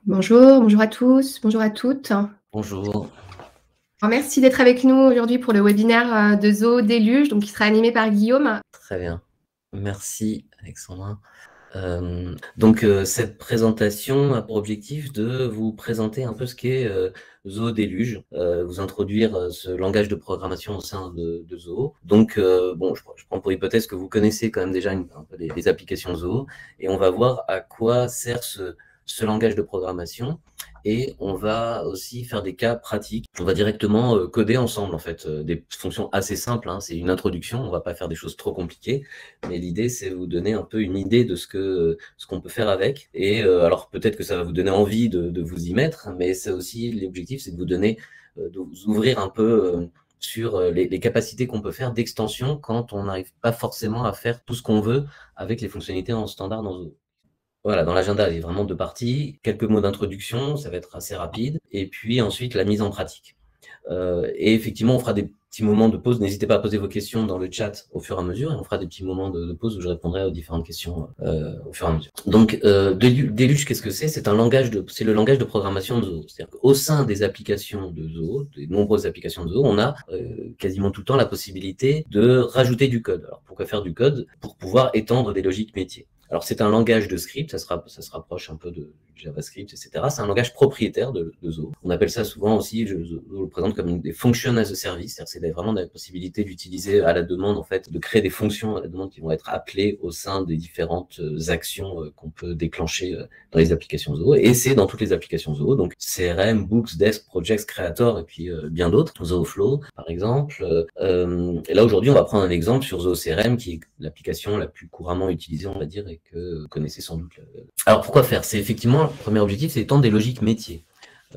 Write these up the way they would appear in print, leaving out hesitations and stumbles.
Bonjour, bonjour à tous, bonjour à toutes. Bonjour. Alors, merci d'être avec nous aujourd'hui pour le webinaire de Zoho Déluge, donc qui sera animé par Guillaume. Très bien. Merci, Alexandra. Cette présentation a pour objectif de vous présenter un peu ce qu'est Zoho Déluge, vous introduire ce langage de programmation au sein de Zoho. Je prends pour hypothèse que vous connaissez quand même déjà un peu les applications Zoho, et on va voir à quoi sert ce langage de programmation. Et on va aussi faire des cas pratiques. On va directement coder ensemble, en fait, des fonctions assez simples, hein. C'est une introduction, on va pas faire des choses trop compliquées, mais l'idée, c'est vous donner un peu une idée de ce qu'on peut faire avec. Et alors, peut-être que ça va vous donner envie de vous y mettre, mais ça aussi, l'objectif, c'est de vous donner, de vous ouvrir un peu sur les capacités qu'on peut faire d'extension quand on n'arrive pas forcément à faire tout ce qu'on veut avec les fonctionnalités en standard dans Zoho. Voilà, dans l'agenda, il y a vraiment deux parties. Quelques mots d'introduction, ça va être assez rapide. Et puis ensuite, la mise en pratique. Et effectivement, on fera des petits moments de pause. N'hésitez pas à poser vos questions dans le chat au fur et à mesure. Et on fera des petits moments de pause où je répondrai aux différentes questions au fur et à mesure. Donc, Deluge, qu'est-ce que c'est? C'est le langage de programmation de Zoho. C'est-à-dire qu'au sein des applications de Zoho, des nombreuses applications de Zoho, on a quasiment tout le temps la possibilité de rajouter du code. Alors, pourquoi faire du code? Pour pouvoir étendre des logiques métiers. Alors, c'est un langage de script, ça se rapproche un peu de JavaScript, etc. C'est un langage propriétaire de Zoho. On appelle ça souvent aussi, je le présente comme des functions as a service, c'est-à-dire c'est vraiment la possibilité d'utiliser à la demande, en fait, de créer des fonctions à la demande qui vont être appelées au sein des différentes actions qu'on peut déclencher dans les applications Zoho. Et c'est dans toutes les applications Zoho, donc CRM, Books, Desk, Projects, Creator, et puis bien d'autres, Zoho Flow, par exemple. Et là, aujourd'hui, on va prendre un exemple sur Zoho CRM, qui est l'application la plus couramment utilisée, on va dire, et que vous connaissez sans doute. Alors, pourquoi faire? C'est effectivement, le premier objectif, c'est étendre des logiques métiers.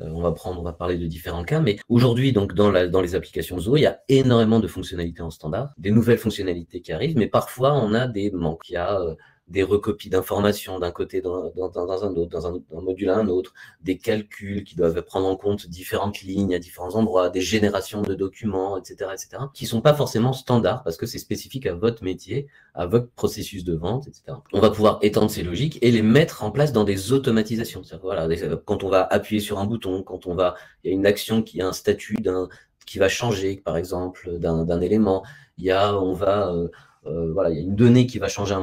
On va parler de différents cas, mais aujourd'hui, donc, dans les applications Zoho, il y a énormément de fonctionnalités en standard, des nouvelles fonctionnalités qui arrivent, mais parfois, on a des manques. Il y a des recopies d'informations d'un côté dans un autre, dans un module à un autre, des calculs qui doivent prendre en compte différentes lignes à différents endroits, des générations de documents, etc., qui sont pas forcément standards parce que c'est spécifique à votre métier, à votre processus de vente, etc. On va pouvoir étendre ces logiques et les mettre en place dans des automatisations. Voilà, quand on va appuyer sur un bouton, il y a une action qui a un statut qui va changer, par exemple, d'un élément. Voilà, il y a une donnée qui va changer à un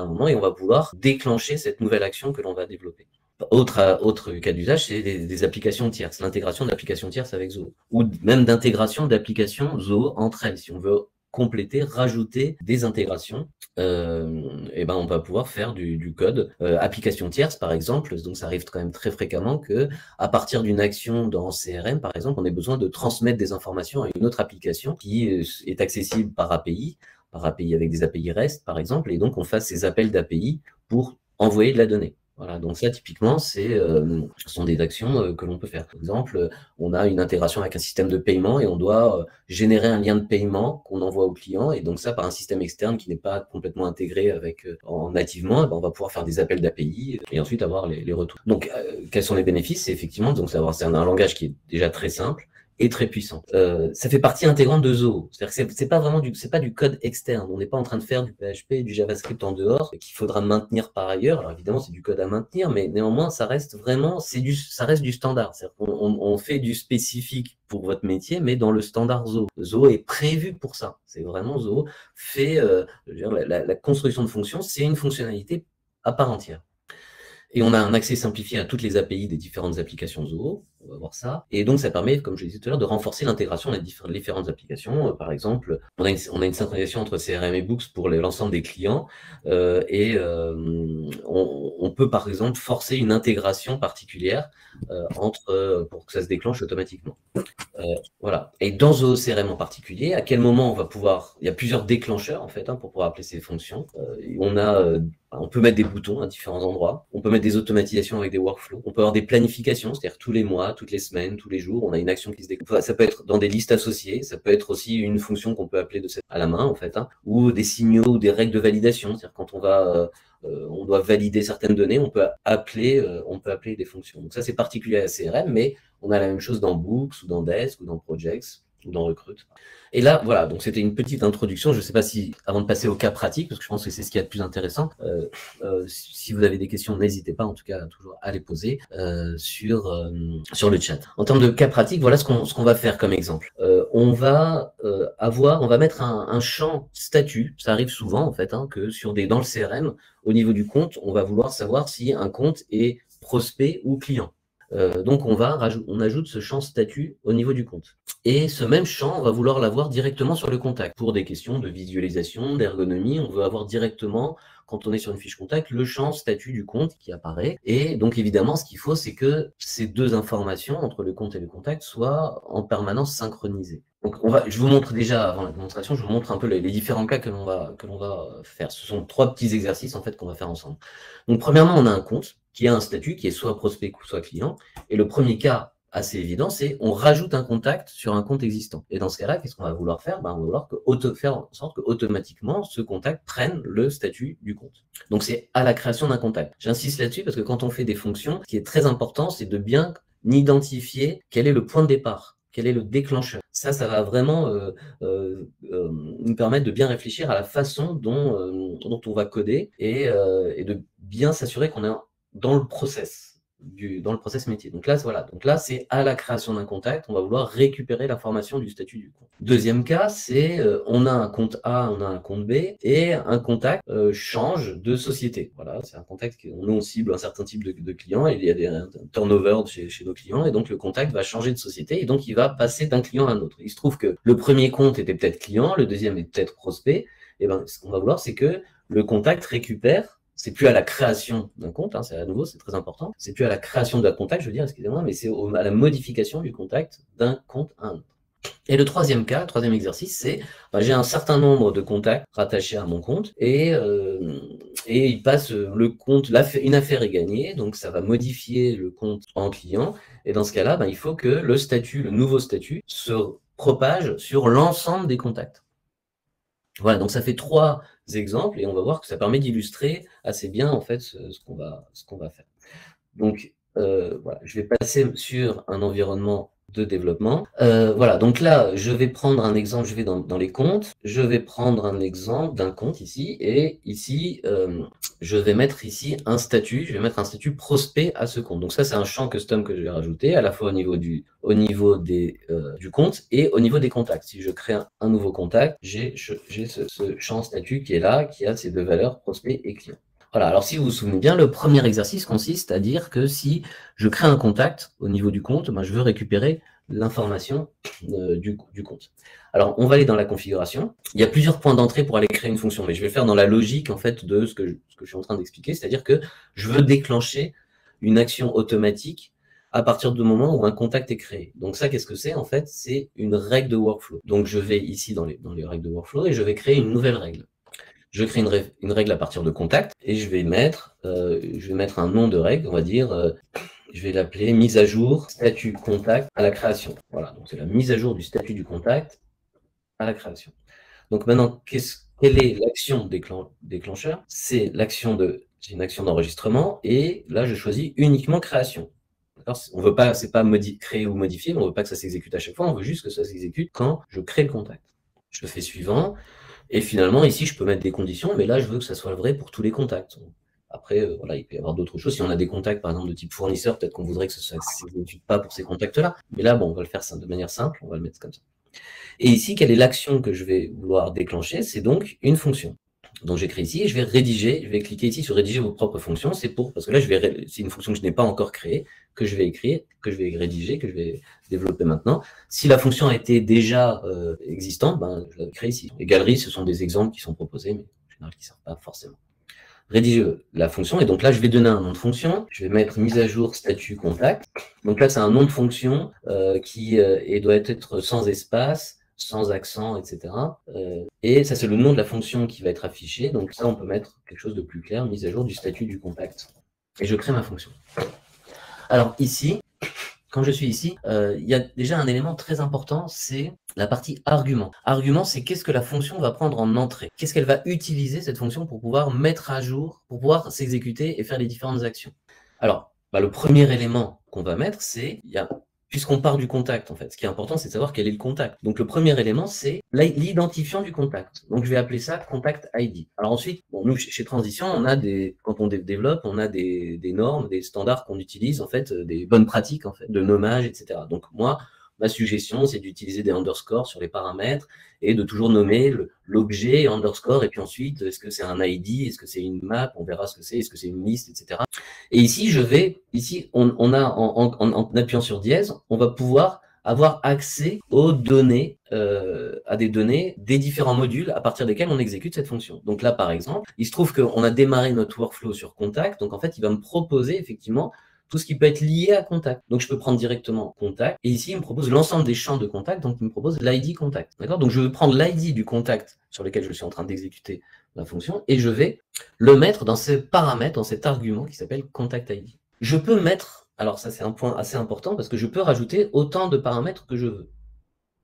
moment, et on va pouvoir déclencher cette nouvelle action que l'on va développer. Autre cas d'usage, c'est des applications tierces, l'intégration d'applications tierces avec Zoho, ou même d'intégration d'applications Zoho entre elles. Si on veut compléter, rajouter des intégrations, et ben on va pouvoir faire du code application tierce, par exemple. Donc ça arrive quand même très fréquemment que à partir d'une action dans CRM, par exemple, on ait besoin de transmettre des informations à une autre application qui est accessible par API avec des API REST, par exemple, et donc on fasse ces appels d'API pour envoyer de la donnée. Voilà, donc ça, typiquement, ce sont des actions que l'on peut faire. Par exemple, on a une intégration avec un système de paiement et on doit générer un lien de paiement qu'on envoie au client, et donc ça, par un système externe qui n'est pas complètement intégré nativement, on va pouvoir faire des appels d'API et ensuite avoir les retours. Donc, quels sont les bénéfices? C'est effectivement, donc, c'est un langage qui est déjà très simple et très puissant. Ça fait partie intégrante de Zoho. C'est-à-dire que c'est pas du code externe. On n'est pas en train de faire du PHP et du JavaScript en dehors qu'il faudra maintenir par ailleurs. Alors évidemment, c'est du code à maintenir, mais néanmoins, ça reste du standard. C'est-à-dire qu'on fait du spécifique pour votre métier, mais dans le standard Zoho. Zoho est prévu pour ça. C'est vraiment Zoho fait, la construction de fonctions, c'est une fonctionnalité à part entière. Et on a un accès simplifié à toutes les API des différentes applications Zoho. On va voir ça. Et donc, ça permet, comme je le disais tout à l'heure, de renforcer l'intégration des différentes applications. Par exemple, on a une synchronisation entre CRM et Books pour l'ensemble des clients. On peut, par exemple, forcer une intégration particulière pour que ça se déclenche automatiquement. Voilà. Et dans Zoho CRM en particulier, à quel moment on va pouvoir... Il y a plusieurs déclencheurs, en fait, pour pouvoir appeler ces fonctions. On peut mettre des boutons à différents endroits. On peut mettre des automatisations avec des workflows. On peut avoir des planifications, c'est-à-dire tous les mois, toutes les semaines, tous les jours, on a une action qui se déclenche. Ça peut être dans des listes associées. Ça peut être aussi une fonction qu'on peut appeler à la main, en fait, ou des signaux ou des règles de validation. C'est-à-dire quand on doit valider certaines données, on peut appeler des fonctions. Donc ça, c'est particulier à CRM, mais on a la même chose dans Books ou dans Desk ou dans Projects dans Recruit. Et là, voilà, donc c'était une petite introduction. Je ne sais pas si, avant de passer au cas pratique, parce que je pense que c'est ce qui est le plus intéressant, si vous avez des questions, n'hésitez pas, en tout cas, toujours à les poser sur le chat. En termes de cas pratique, voilà ce qu'on va faire comme exemple. On va mettre un champ statut. Ça arrive souvent, en fait, que dans le CRM, au niveau du compte, on va vouloir savoir si un compte est prospect ou client. Donc on ajoute ce champ statut au niveau du compte. Et ce même champ, on va vouloir l'avoir directement sur le contact. Pour des questions de visualisation, d'ergonomie, on veut avoir directement, quand on est sur une fiche contact, le champ statut du compte qui apparaît. Et donc évidemment, ce qu'il faut, c'est que ces deux informations, entre le compte et le contact, soient en permanence synchronisées. Donc je vous montre déjà, avant la démonstration, je vous montre un peu les différents cas que l'on va faire. Ce sont 3 petits exercices en fait qu'on va faire ensemble. Donc premièrement, on a un compte qui a un statut qui est soit prospect ou soit client. Et le premier cas assez évident, c'est on rajoute un contact sur un compte existant. Et dans ce cas-là, qu'est-ce qu'on va vouloir faire? On va vouloir faire en sorte que automatiquement ce contact prenne le statut du compte. Donc c'est à la création d'un contact. J'insiste là-dessus parce que quand on fait des fonctions, ce qui est très important, c'est de bien identifier quel est le point de départ. Quel est le déclencheur? Ça va vraiment nous permettre de bien réfléchir à la façon dont on va coder et de bien s'assurer qu'on est dans le process métier. Donc là, voilà. Donc là, c'est à la création d'un contact, on va vouloir récupérer l'information du statut du compte. Deuxième cas, c'est on a un compte A, on a un compte B, et un contact change de société. Voilà, c'est un contact on cible un certain type de clients, et il y a un turnover chez nos clients, et donc le contact va changer de société, et donc il va passer d'un client à un autre. Il se trouve que le premier compte était peut-être client, le deuxième est peut-être prospect, et ben ce qu'on va vouloir, c'est que le contact récupère. C'est plus à la création d'un compte, c'est à nouveau, c'est très important. C'est plus à la création d'un contact, je veux dire, excusez-moi, mais c'est à la modification du contact d'un compte à un autre. Et le troisième exercice, c'est j'ai un certain nombre de contacts rattachés à mon compte et il passe le compte, une affaire est gagnée, donc ça va modifier le compte en client. Et dans ce cas-là, il faut que le nouveau statut, se propage sur l'ensemble des contacts. Voilà, donc ça fait 3 exemples et on va voir que ça permet d'illustrer assez bien en fait ce qu'on va faire. Donc voilà, je vais passer sur un environnement de développement. Voilà, donc là, je vais prendre un exemple, je vais dans les comptes, je vais prendre un exemple d'un compte ici, et ici, je vais mettre ici un statut, je vais mettre un statut prospect à ce compte. Donc ça, c'est un champ custom que je vais rajouter, à la fois au niveau du compte et au niveau des contacts. Si je crée un nouveau contact, j'ai ce champ statut qui est là, qui a ces deux valeurs, prospect et client. Voilà, alors si vous vous souvenez bien, le premier exercice consiste à dire que si je crée un contact au niveau du compte, je veux récupérer l'information du compte. Alors, on va aller dans la configuration. Il y a plusieurs points d'entrée pour aller créer une fonction, mais je vais le faire dans la logique en fait de ce que je suis en train d'expliquer, c'est-à-dire que je veux déclencher une action automatique à partir du moment où un contact est créé. Donc ça, qu'est-ce que c'est? En fait, c'est une règle de workflow. Donc je vais ici dans les règles de workflow et je vais créer une nouvelle règle. Je crée une règle à partir de contact et je vais mettre un nom de règle, on va dire, je vais l'appeler mise à jour statut contact à la création. Voilà, donc c'est la mise à jour du statut du contact à la création. Donc maintenant, quelle est l'action déclencheur? C'est une action d'enregistrement et là, je choisis uniquement création. On veut pas, c'est pas créer ou modifier, mais on veut pas que ça s'exécute à chaque fois, on veut juste que ça s'exécute quand je crée le contact. Je fais suivant. Et finalement, ici, je peux mettre des conditions, mais là, je veux que ça soit vrai pour tous les contacts. Après, voilà, il peut y avoir d'autres choses. Si on a des contacts, par exemple, de type fournisseur, peut-être qu'on voudrait que ça ne s'exécute pas pour ces contacts-là. Mais là, bon, on va le faire de manière simple, on va le mettre comme ça. Et ici, quelle est l'action que je vais vouloir déclencher? C'est donc une fonction. Donc, j'écris ici et je vais rédiger, je vais cliquer ici sur rédiger vos propres fonctions. Parce que là, c'est une fonction que je n'ai pas encore créée, que je vais écrire, que je vais rédiger, que je vais développer maintenant. Si la fonction a été déjà existante, je la crée ici. Les galeries, ce sont des exemples qui sont proposés, mais en général, qui ne servent pas forcément. Rédiger la fonction, et donc là, je vais donner un nom de fonction. Je vais mettre mise à jour statut contact. Donc là, c'est un nom de fonction qui doit être sans espace, sans accent, etc. Et ça, c'est le nom de la fonction qui va être affiché. Donc ça, on peut mettre quelque chose de plus clair, mise à jour du statut du contact. Et je crée ma fonction. Alors ici, quand je suis ici, il y a déjà un élément très important, c'est la partie argument. Argument, c'est qu'est-ce que la fonction va prendre en entrée? Qu'est-ce qu'elle va utiliser, cette fonction, pour pouvoir mettre à jour, pour pouvoir s'exécuter et faire les différentes actions? Alors, le premier élément qu'on va mettre, c'est il y a puisqu'on part du contact, en fait. Ce qui est important, c'est de savoir quel est le contact. Donc, le premier élément, c'est l'identifiant du contact. Donc, je vais appeler ça contact ID. Alors ensuite, bon, nous, chez Transition, on a quand on développe, on a des normes, des standards qu'on utilise, en fait, des bonnes pratiques, en fait, de nommage, etc. Donc, moi, ma suggestion, c'est d'utiliser des underscores sur les paramètres et de toujours nommer l'objet underscore, et puis ensuite, est-ce que c'est un ID, est-ce que c'est une map, on verra ce que c'est, est-ce que c'est une liste, etc. Et ici, en appuyant sur dièse, on va pouvoir avoir accès aux données, à des données des différents modules à partir desquels on exécute cette fonction. Donc là, par exemple, il se trouve qu'on a démarré notre workflow sur contact, donc en fait, il va me proposer effectivement tout ce qui peut être lié à contact. Donc je peux prendre directement contact, et ici, il me propose l'ensemble des champs de contact, donc il me propose l'ID contact. D'accord? Donc je vais prendre l'ID du contact sur lequel je suis en train d'exécuter la fonction, et je vais le mettre dans ce paramètre, dans cet argument qui s'appelle contact ID. Je peux mettre, alors ça c'est un point assez important, parce que je peux rajouter autant de paramètres que je veux,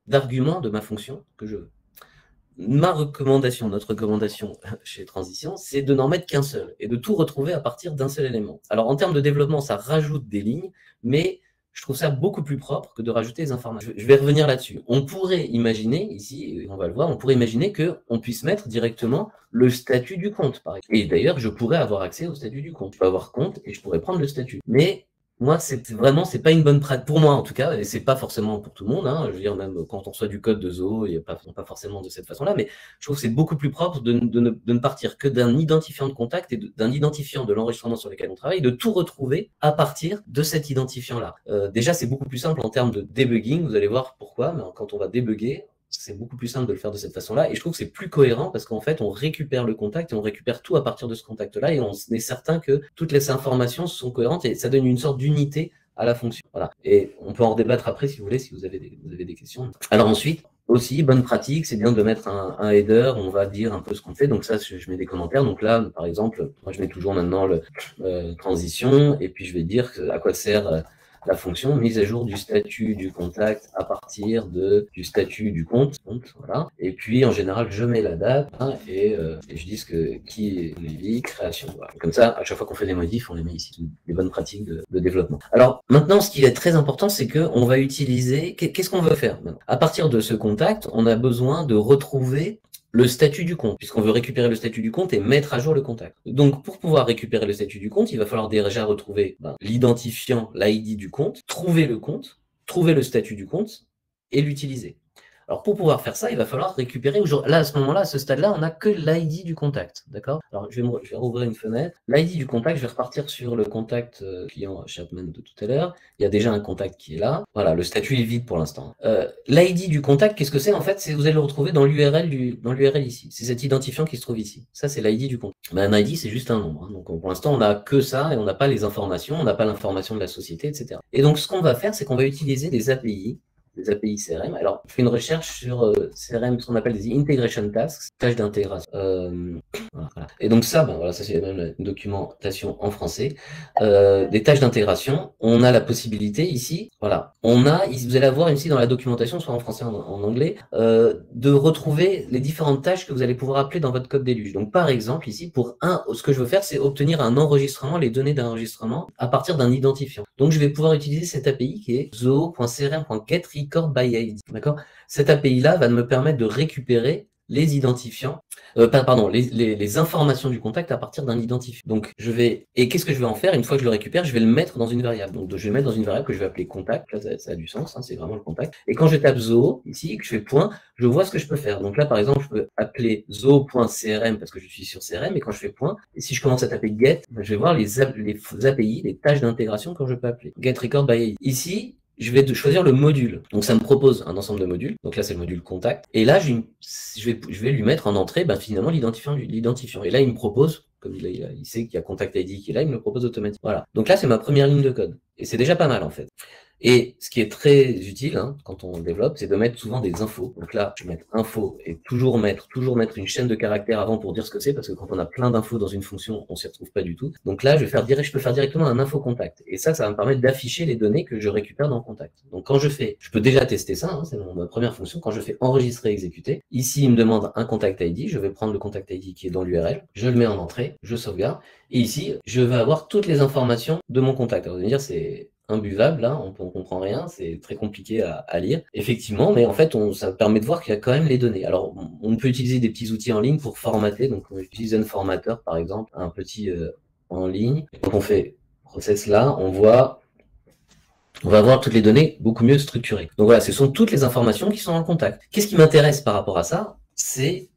d'arguments de ma fonction que je veux. Notre recommandation chez Transition, c'est de n'en mettre qu'un seul et de tout retrouver à partir d'un seul élément. Alors en termes de développement, ça rajoute des lignes, mais je trouve ça beaucoup plus propre que de rajouter des informations. Je vais revenir là-dessus. On pourrait imaginer, ici, on va le voir, on pourrait imaginer qu'on puisse mettre directement le statut du compte, par exemple. Et d'ailleurs, je pourrais avoir accès au statut du compte. Je peux avoir compte et je pourrais prendre le statut. Mais moi, c'est pas une bonne pratique, pour moi en tout cas, et c'est pas forcément pour tout le monde, hein. Je veux dire, même quand on reçoit du code de Zoho, il n'y a pas forcément de cette façon-là, mais je trouve que c'est beaucoup plus propre de ne partir que d'un identifiant de contact et d'un identifiant de l'enregistrement sur lequel on travaille, de tout retrouver à partir de cet identifiant-là. Déjà, c'est beaucoup plus simple en termes de debugging, vous allez voir pourquoi, mais quand on va débugger, c'est beaucoup plus simple de le faire de cette façon-là, et je trouve que c'est plus cohérent parce qu'en fait, on récupère le contact et on récupère tout à partir de ce contact-là, et on est certain que toutes les informations sont cohérentes et ça donne une sorte d'unité à la fonction. Voilà. Et on peut en débattre après si vous voulez, si vous avez des questions. Alors ensuite, aussi, bonne pratique, c'est bien de mettre un header, on va dire un peu ce qu'on fait. Donc ça, je mets des commentaires. Donc là, par exemple, moi je mets toujours maintenant le transition, et puis je vais dire à quoi sert la fonction mise à jour du statut du contact à partir du statut du compte. Voilà. Et puis, en général, je mets la date, hein, et je dis qui est Lévi, création. Voilà. Comme ça, à chaque fois qu'on fait des modifs, on les met ici. Des bonnes pratiques de développement. Alors, maintenant, ce qui est très important, c'est qu'on va utiliser... Qu'est-ce qu'on veut faire maintenant? À partir de ce contact, on a besoin de retrouver le statut du compte, puisqu'on veut récupérer le statut du compte et mettre à jour le contact. Donc, pour pouvoir récupérer le statut du compte, il va falloir déjà retrouver l'identifiant, l'ID du compte, trouver le statut du compte et l'utiliser. Alors, pour pouvoir faire ça, il va falloir récupérer, là, à ce moment-là, à ce stade-là, on n'a que l'ID du contact, d'accord? Alors, je vais rouvrir une fenêtre. L'ID du contact, je vais repartir sur le contact client Chapman de tout à l'heure. Il y a déjà un contact qui est là. Voilà, le statut est vide pour l'instant. L'ID du contact, qu'est-ce que c'est? En fait, vous allez le retrouver dans l'URL ici. C'est cet identifiant qui se trouve ici. Ça, c'est l'ID du contact. Ben, un ID, c'est juste un nombre, hein. Donc, pour l'instant, on n'a que ça et on n'a pas les informations, on n'a pas l'information de la société, etc. Et donc, ce qu'on va faire, c'est qu'on va utiliser des API CRM. Alors, je fais une recherche sur CRM, ce qu'on appelle des integration tasks, tâches d'intégration. Voilà. Et donc ça, voilà, ça c'est même une documentation en français. Des tâches d'intégration, on a la possibilité ici, voilà, vous allez avoir ici dans la documentation, soit en français ou en anglais, de retrouver les différentes tâches que vous allez pouvoir appeler dans votre code déluge. Donc par exemple, ici, ce que je veux faire, c'est obtenir un enregistrement, les données d'un enregistrement, à partir d'un identifiant. Donc je vais pouvoir utiliser cette API qui est zoho.crm.getRecordByID. D'accord? Cette API-là va me permettre de récupérer les identifiants, les informations du contact à partir d'un identifiant. Donc, et qu'est-ce que je vais en faire? Une fois que je le récupère, je vais le mettre dans une variable. Donc, je vais mettre dans une variable que je vais appeler contact. Là, ça a du sens, hein, c'est vraiment le contact. Et quand je tape Zoho, ici, et que je fais point, je vois ce que je peux faire. Donc là, par exemple, je peux appeler zoho.crm parce que je suis sur CRM, et quand je fais point, et si je commence à taper get, je vais voir les API, les tâches d'intégration quand je peux appeler. GetRecordByID. Ici, je vais choisir le module. Donc, ça me propose un ensemble de modules. Donc là, c'est le module contact. Et là, je vais lui mettre en entrée, finalement, l'identifiant. Et là, il me propose, comme il sait qu'il y a contact ID qui est là, il me le propose automatiquement. Voilà. Donc là, c'est ma première ligne de code. Et c'est déjà pas mal, en fait. Et ce qui est très utile, hein, quand on développe, c'est de mettre souvent des infos. Donc là, je vais mettre info et toujours mettre une chaîne de caractères avant pour dire ce que c'est, parce que quand on a plein d'infos dans une fonction, on s'y retrouve pas du tout. Donc là, je peux faire directement un info contact. Et ça va me permettre d'afficher les données que je récupère dans le contact. Donc quand je peux déjà tester ça, hein, c'est ma première fonction. Quand je fais enregistrer, exécuter, ici, il me demande un contact ID. Je vais prendre le contact ID qui est dans l'URL. Je le mets en entrée, je sauvegarde. Et ici, je vais avoir toutes les informations de mon contact. Alors, vous allez me dire, c'est imbuvable, là, on ne comprend rien, c'est très compliqué à lire, effectivement, mais en fait, ça permet de voir qu'il y a quand même les données. Alors, on peut utiliser des petits outils en ligne pour formater, donc on utilise un formateur, par exemple, un petit en ligne. Donc on fait process là, on va avoir toutes les données beaucoup mieux structurées. Donc voilà, ce sont toutes les informations qui sont dans le contact. Qu'est-ce qui m'intéresse par rapport à ça? C'est,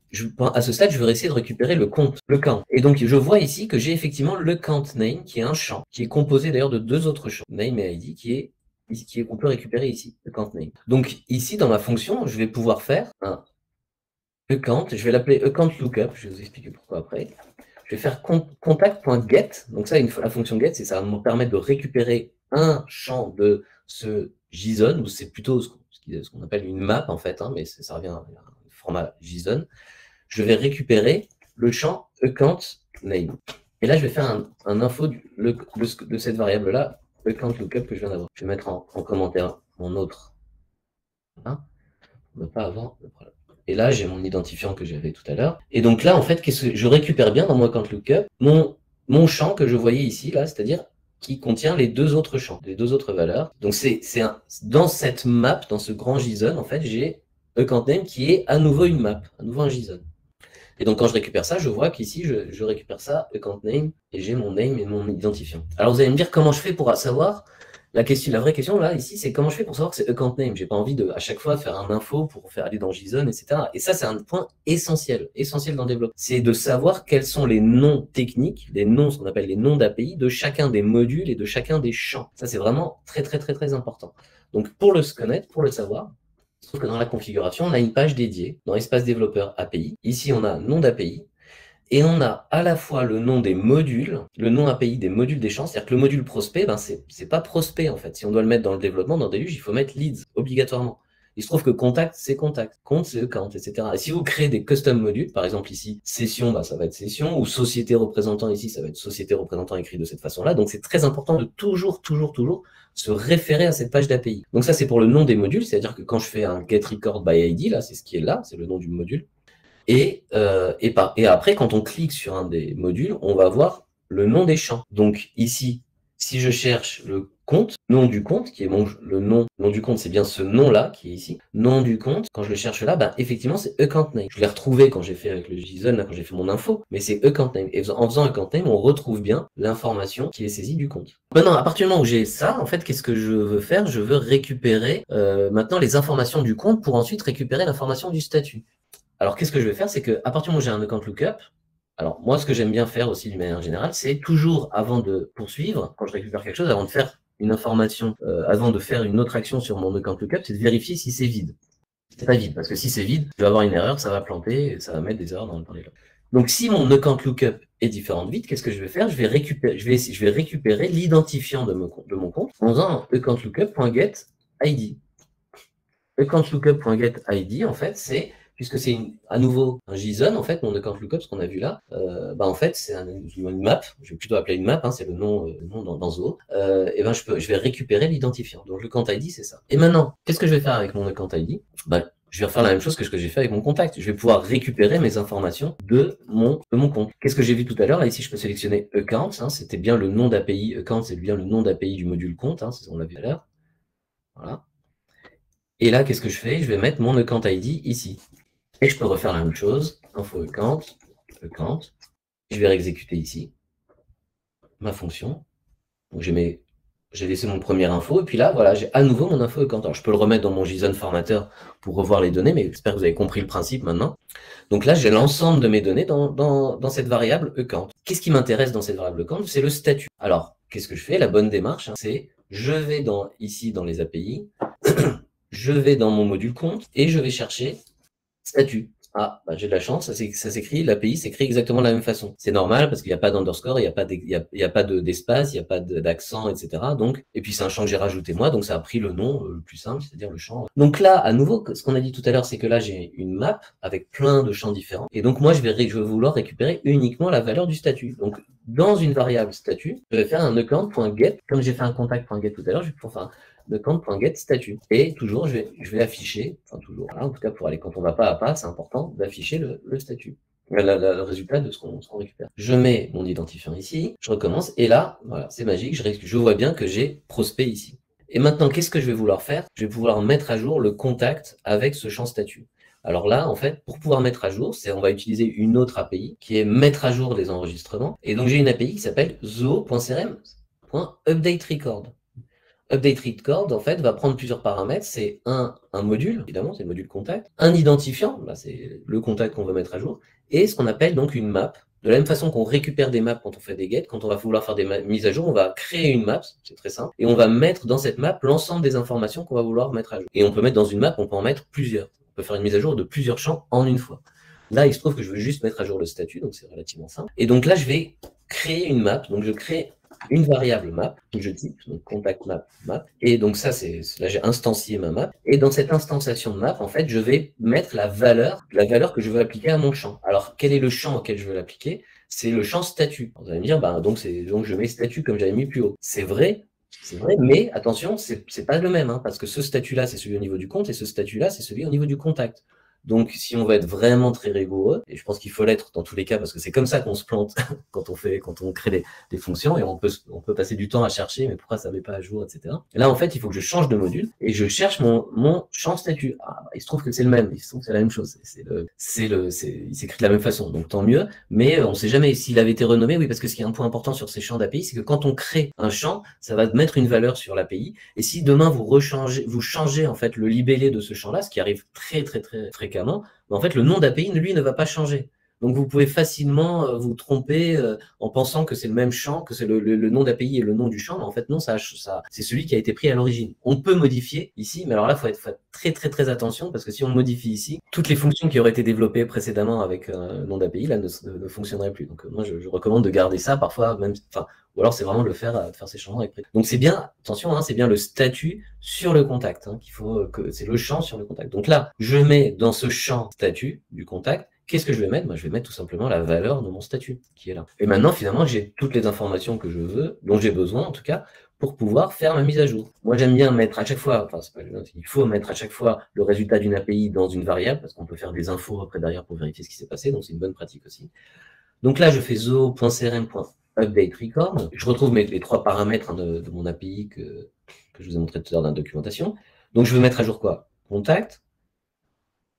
à ce stade, je veux essayer de récupérer le compte, le count. Et donc, je vois ici que j'ai effectivement le count name, qui est un champ, qui est composé d'ailleurs de deux autres champs, name et ID, qu'on peut récupérer ici, le count name. Donc ici, dans ma fonction, je vais pouvoir faire un account, je vais l'appeler account_lookup, je vais vous expliquer pourquoi après. Je vais faire contact.get, donc ça, la fonction get, ça va me permettre de récupérer un champ de ce JSON, ou c'est plutôt ce qu'on appelle une map en fait, hein, mais ça revient à un format JSON. Je vais récupérer le champ account name. Et là, je vais faire un info de cette variable-là, account lookup que je viens d'avoir. Je vais mettre en commentaire mon autre, hein, pour ne pas avoir le problème. Et là, j'ai mon identifiant que j'avais tout à l'heure. Et donc là, en fait, je récupère bien dans mon account lookup mon champ que je voyais ici, là, c'est-à-dire qui contient les deux autres champs, les deux autres valeurs. Donc dans cette map, dans ce grand JSON, en fait, j'ai account name qui est à nouveau une map, à nouveau un JSON. Et donc quand je récupère ça, je vois qu'ici, je récupère ça, account name, et j'ai mon name et mon identifiant. Alors vous allez me dire comment je fais pour savoir. La vraie question là, ici, c'est comment je fais pour savoir que c'est account name. J'ai pas envie à chaque fois faire un info pour faire aller dans JSON, etc. Et ça, c'est un point essentiel dans le développement. C'est de savoir quels sont les noms techniques, ce qu'on appelle les noms d'API de chacun des modules et de chacun des champs. Ça, c'est vraiment très, très, très, très important. Donc, pour le connaître, pour le savoir, il se trouve que dans la configuration, on a une page dédiée dans l'espace développeur API. Ici, on a nom d'API. Et on a à la fois le nom des modules, le nom API des modules des champs, c'est-à-dire que le module prospect, c'est pas prospect en fait. Si on doit le mettre dans le développement, dans Deluge, il faut mettre leads, obligatoirement. Il se trouve que contact, c'est contact, compte, c'est account, etc. Et si vous créez des custom modules, par exemple ici, session, ça va être session, ou société représentant ici, ça va être société représentant écrit de cette façon-là. Donc c'est très important de toujours se référer à cette page d'API. Donc ça, c'est pour le nom des modules, c'est-à-dire que quand je fais un get record by ID, là, c'est ce qui est là, c'est le nom du module. Et après, quand on clique sur un des modules, on va voir le nom des champs. Donc ici, si je cherche le compte, nom du compte, qui est le nom du compte, c'est bien ce nom-là qui est ici. Nom du compte, quand je le cherche là, effectivement, c'est account name. Je l'ai retrouvé quand j'ai fait avec le JSON, là, quand j'ai fait mon info, mais c'est account name. Et en faisant account name, on retrouve bien l'information qui est saisie du compte. Maintenant, à partir du moment où j'ai ça, en fait, qu'est-ce que je veux faire? Je veux récupérer maintenant les informations du compte pour ensuite récupérer l'information du statut. Alors, qu'est-ce que je vais faire? C'est qu'à partir du moment où j'ai un account lookup, alors moi, ce que j'aime bien faire aussi d'une manière générale, c'est toujours, avant de poursuivre, quand je récupère quelque chose, avant de faire une information, avant de faire une autre action sur mon account lookup, c'est de vérifier si c'est vide. C'est pas vide, parce que si c'est vide, je vais avoir une erreur, ça va planter, et ça va mettre des erreurs dans les logs. Donc, si mon account lookup est différent de vide, qu'est-ce que je vais faire? Je vais récupérer l'identifiant de mon compte en faisant account lookup.getID. Account lookup.getID, en fait, puisque c'est à nouveau un JSON, en fait, mon account lookup, ce qu'on a vu là, en fait, c'est une map, je vais plutôt appeler une map, c'est le nom dans Zoho, je vais récupérer l'identifiant. Donc, le account ID, c'est ça. Et maintenant, qu'est-ce que je vais faire avec mon account ID? Je vais refaire la même chose que ce que j'ai fait avec mon contact. Je vais pouvoir récupérer mes informations de mon compte. Qu'est-ce que j'ai vu tout à l'heure? Là, ici, je peux sélectionner account, c'était bien le nom d'API. Account, c'est bien le nom d'API du module compte, c'est ce qu'on l'a vu tout à l'heure. Voilà. Et là, qu'est-ce que je fais? Je vais mettre mon account ID ici. Et je peux refaire la même chose, info account, je vais réexécuter ici ma fonction. Donc j'ai laissé mon premier info, et puis là, voilà, j'ai à nouveau mon info account. Alors je peux le remettre dans mon JSON formateur pour revoir les données, mais j'espère que vous avez compris le principe maintenant. Donc là, j'ai l'ensemble de mes données dans cette variable account. Qu'est-ce qui m'intéresse dans cette variable account? C'est le statut. Alors, qu'est-ce que je fais? La bonne démarche, c'est je vais ici dans les API, je vais dans mon module compte, et je vais chercher statut. J'ai de la chance, ça s'écrit, l'API s'écrit exactement de la même façon. C'est normal parce qu'il n'y a pas d'underscore, il n'y a pas d'espace, il n'y a pas d'accent, etc. Donc, et puis c'est un champ que j'ai rajouté moi, donc ça a pris le nom le plus simple, c'est-à-dire le champ. Donc là, à nouveau, ce qu'on a dit tout à l'heure, c'est que là j'ai une map avec plein de champs différents. Et donc moi, je vais vouloir récupérer uniquement la valeur du statut. Donc dans une variable statut, je vais faire un account.get, comme j'ai fait un contact.get tout à l'heure, je vais pouvoir faire account.get statut. Et toujours, je vais afficher, enfin toujours, voilà, en tout cas pour aller quand on va pas à pas, c'est important d'afficher le statut. le résultat de ce qu'on récupère. Je mets mon identifiant ici, je recommence, et là, voilà, c'est magique, je vois bien que j'ai prospect ici. Et maintenant, qu'est-ce que je vais vouloir faire? Je vais pouvoir mettre à jour le contact avec ce champ statut. Alors là, en fait, pour pouvoir mettre à jour, on va utiliser une autre API qui est mettre à jour des enregistrements. Et donc, j'ai une API qui s'appelle zoo.crm.updateRecord. UpdateRecord, en fait, va prendre plusieurs paramètres. C'est un module, évidemment, c'est le module contact, un identifiant, bah, c'est le contact qu'on veut mettre à jour, et ce qu'on appelle donc une map. De la même façon qu'on récupère des maps quand on fait des get, quand on va vouloir faire des mises à jour, on va créer une map, c'est très simple, et on va mettre dans cette map l'ensemble des informations qu'on va vouloir mettre à jour. Et on peut mettre dans une map, on peut en mettre plusieurs. On peut faire une mise à jour de plusieurs champs en une fois. Là, il se trouve que je veux juste mettre à jour le statut, donc c'est relativement simple. Et donc là, je vais créer une map, donc je crée une variable map, que je type, donc contact map, map, et donc ça, là j'ai instancié ma map, et dans cette instanciation de map, en fait, je vais mettre la valeur que je veux appliquer à mon champ. Alors, quel est le champ auquel je veux l'appliquer? C'est le champ statut. Vous allez me dire, bah, donc je mets statut comme j'avais mis plus haut. C'est vrai, mais attention, c'est pas le même, hein, parce que ce statut-là, c'est celui au niveau du compte, et ce statut-là, c'est celui au niveau du contact. Donc, si on veut être vraiment très rigoureux, et je pense qu'il faut l'être dans tous les cas, parce que c'est comme ça qu'on se plante quand on crée des fonctions, et on peut passer du temps à chercher, mais pourquoi ça ne met pas à jour, etc. Et là, en fait, il faut que je change de module, et je cherche mon champ statut. Ah, bah, il se trouve que c'est le même, il se trouve que c'est la même chose. Il s'écrit de la même façon, donc tant mieux, mais on ne sait jamais s'il avait été renommé, oui, parce que ce qui est un point important sur ces champs d'API, c'est que quand on crée un champ, ça va mettre une valeur sur l'API, et si demain vous changez en fait le libellé de ce champ-là, ce qui arrive très fréquemment, mais en fait, le nom d'API, lui, ne va pas changer. Donc, vous pouvez facilement vous tromper en pensant que c'est le même champ, que c'est le nom d'API et le nom du champ, mais en fait, non, c'est celui qui a été pris à l'origine. On peut modifier ici, mais alors là, il faut être très attention, parce que si on modifie ici, toutes les fonctions qui auraient été développées précédemment avec un nom d'API, là, ne fonctionneraient plus. Donc, moi, je recommande de garder ça, parfois, même, enfin, ou alors c'est vraiment de faire ces changements avec. Donc c'est bien, attention, hein, c'est bien le statut sur le contact, hein, c'est le champ sur le contact. Donc là, je mets dans ce champ statut du contact, qu'est-ce que je vais mettre? Moi, je vais mettre tout simplement la valeur de mon statut qui est là. Et maintenant, finalement, j'ai toutes les informations que je veux, dont j'ai besoin en tout cas, pour pouvoir faire ma mise à jour. Moi, j'aime bien mettre à chaque fois, enfin, il faut mettre à chaque fois le résultat d'une API dans une variable, parce qu'on peut faire des infos après derrière pour vérifier ce qui s'est passé, donc c'est une bonne pratique aussi. Donc là, je fais zo.crm.updateRecord. Je retrouve les trois paramètres de mon API que je vous ai montré tout à l'heure dans la documentation. Donc je veux mettre à jour quoi? Contact.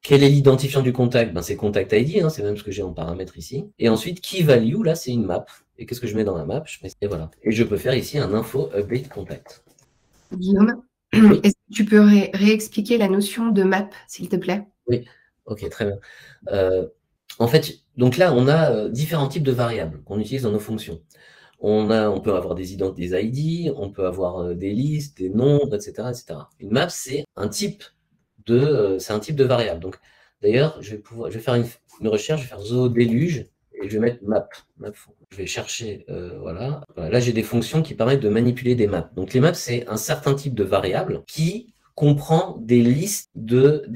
Quel est l'identifiant du contact? Ben, c'est contact ID, hein, c'est même ce que j'ai en paramètre ici. Et ensuite, key value, là, c'est une map. Et qu'est-ce que je mets dans la map? Et voilà. Et je peux faire ici un info update contact. Guillaume, est-ce que tu peux réexpliquer la notion de map, s'il te plaît? Oui, ok, très bien. En fait, donc là, on a différents types de variables qu'on utilise dans nos fonctions. On peut avoir des ID, on peut avoir des listes, des nombres, etc., etc. Une map, c'est un type de variable. Donc, d'ailleurs, je vais faire une recherche, je vais faire zoo déluge et je vais mettre map. Je vais chercher, voilà. Là, j'ai des fonctions qui permettent de manipuler des maps. Donc, les maps, c'est un certain type de variable qui comprend des listes de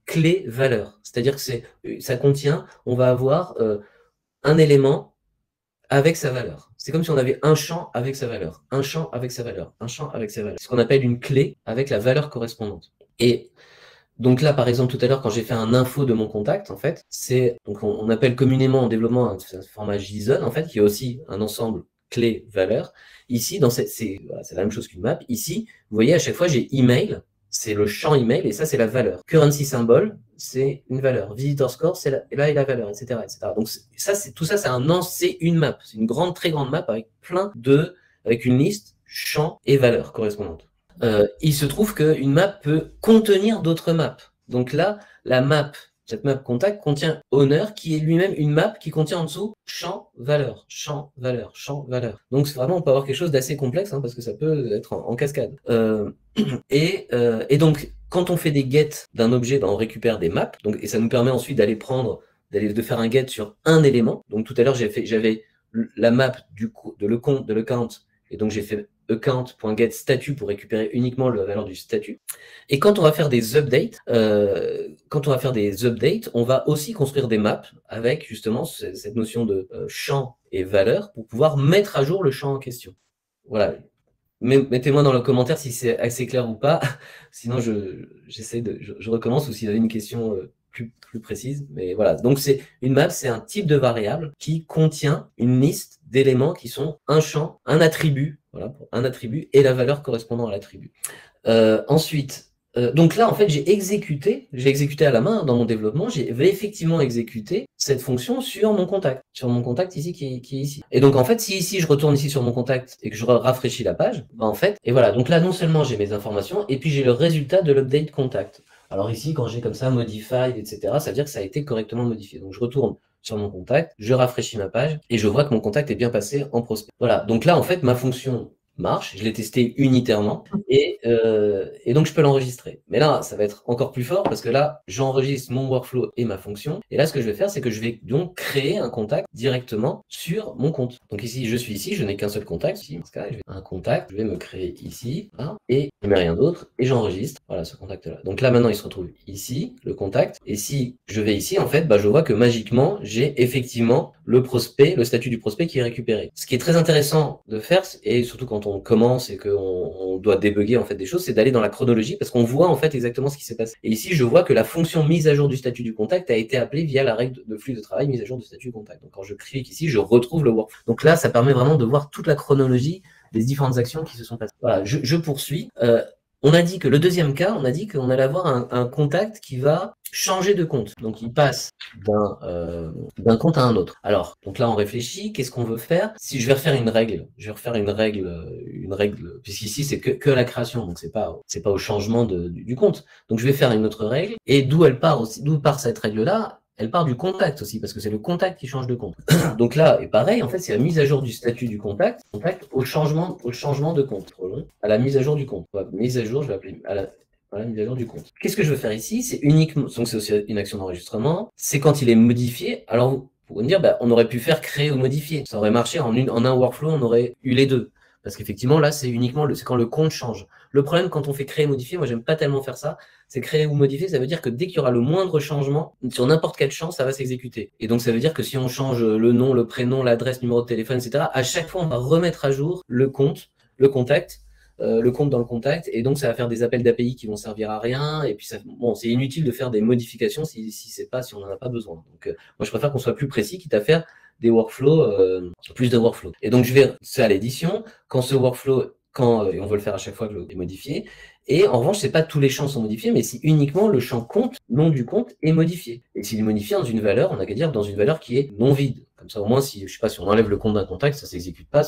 clés valeurs. C'est-à-dire que ça contient, on va avoir un élément avec sa valeur. C'est comme si on avait un champ avec sa valeur, un champ avec sa valeur, un champ avec sa valeur. C'est ce qu'on appelle une clé avec la valeur correspondante. Et donc là, par exemple, tout à l'heure, quand j'ai fait un info de mon contact, en fait, donc on appelle communément en développement un format JSON, en fait, qui est aussi un ensemble clé-valeur. Ici, c'est la même chose qu'une map. Ici, vous voyez, à chaque fois, j'ai email, c'est le champ email, et ça, c'est la valeur. Currency symbol, c'est une valeur. Visitor score, là est la valeur, etc., etc. Donc tout ça, c'est une map. C'est une très grande map avec avec une liste, champ et valeur correspondante. Il se trouve qu'une map peut contenir d'autres maps. Donc là, cette map contact contient owner qui est lui-même une map qui contient en dessous champ, valeur, champ, valeur, champ, valeur. Donc vraiment, on peut avoir quelque chose d'assez complexe, hein, parce que ça peut être en cascade. Et donc, quand on fait des get d'un objet, on récupère des maps, et ça nous permet ensuite de faire un get sur un élément. Donc tout à l'heure, j'avais la map de l'account, et donc j'ai fait account.getStatut pour récupérer uniquement la valeur du statut. Et quand on va faire des updates, on va aussi construire des maps avec justement cette notion de champ et valeur pour pouvoir mettre à jour le champ en question. Voilà. Mettez-moi dans le commentaire si c'est assez clair ou pas. Sinon, je recommence, ou si vous avez une question plus précise, mais voilà. Donc c'est une map, c'est un type de variable qui contient une liste d'éléments qui sont un champ, un attribut, voilà, un attribut et la valeur correspondant à l'attribut. Ensuite, donc là, en fait, j'ai exécuté à la main dans mon développement, j'ai effectivement exécuté cette fonction sur mon contact ici qui est ici. Et donc en fait, si ici je retourne ici sur mon contact et que je rafraîchis la page, bah en fait, et voilà. Donc là, non seulement j'ai mes informations, et puis j'ai le résultat de l'update contact. Alors ici, quand j'ai comme ça modified, etc., ça veut dire que ça a été correctement modifié. Donc je retourne sur mon contact, je rafraîchis ma page et je vois que mon contact est bien passé en prospect. Voilà. Donc là, en fait, ma fonction marche, je l'ai testé unitairement et donc je peux l'enregistrer. Mais là, ça va être encore plus fort parce que là, j'enregistre mon workflow et ma fonction. Et là, ce que je vais faire, c'est que je vais donc créer un contact directement sur mon compte. Donc ici, je suis ici, je n'ai qu'un seul contact. Ici, dans ce cas, je vais un contact, je vais me créer ici, là, et je ne mets rien d'autre et j'enregistre. Voilà ce contact-là. Donc là, maintenant, il se retrouve ici, le contact. Et si je vais ici, en fait, bah, je vois que magiquement, j'ai effectivement le prospect, le statut du prospect qui est récupéré. Ce qui est très intéressant de faire, et surtout quand on commence et qu'on doit débugger en fait des choses, c'est d'aller dans la chronologie parce qu'on voit en fait exactement ce qui s'est passé. Et ici, je vois que la fonction mise à jour du statut du contact a été appelée via la règle de flux de travail mise à jour du statut du contact. Donc quand je clique ici, je retrouve le workflow. Donc là, ça permet vraiment de voir toute la chronologie des différentes actions qui se sont passées. Voilà, je poursuis. On a dit que le deuxième cas, on a dit qu'on allait avoir un contact qui va changer de compte. Donc, il passe d'un compte à un autre. Alors, donc là, on réfléchit. Qu'est-ce qu'on veut faire? Si je vais refaire une règle, puisqu'ici, c'est que la création. Donc, c'est pas au changement du compte. Donc, je vais faire une autre règle. Et d'où part cette règle-là? Elle part du contact aussi, parce que c'est le contact qui change de compte. Donc là, et pareil, en fait, c'est la mise à jour du statut du contact au changement de compte. Trop long. À la mise à jour du compte. Mise à jour, je vais appeler à la mise à jour du compte. Qu'est-ce que je veux faire ici? C'est uniquement, donc c'est aussi une action d'enregistrement. C'est quand il est modifié. Alors, vous pouvez me dire, bah, on aurait pu faire créer ou modifier. Ça aurait marché en un workflow, on aurait eu les deux. Parce qu'effectivement, là, c'est uniquement c'est quand le compte change. Le problème, quand on fait créer et modifier, moi, j'aime pas tellement faire ça. C'est créer ou modifier, ça veut dire que dès qu'il y aura le moindre changement, sur n'importe quel champ, ça va s'exécuter. Et donc, ça veut dire que si on change le nom, le prénom, l'adresse, numéro de téléphone, etc., à chaque fois, on va remettre à jour le compte, le contact, le compte dans le contact, et donc ça va faire des appels d'API qui vont servir à rien, et puis bon, c'est inutile de faire des modifications si on n'en a pas besoin. Donc, moi, je préfère qu'on soit plus précis, quitte à faire des workflows, plus de workflows. Et donc, c'est à l'édition, quand ce workflow, et on veut le faire à chaque fois que est modifié. Et en revanche, c'est pas tous les champs sont modifiés, mais si uniquement le champ compte, nom du compte, est modifié. Et s'il est modifié dans une valeur, on n'a qu'à dire dans une valeur qui est non vide. Comme ça, au moins, si, je sais pas, si on enlève le compte d'un contact, ça s'exécute pas,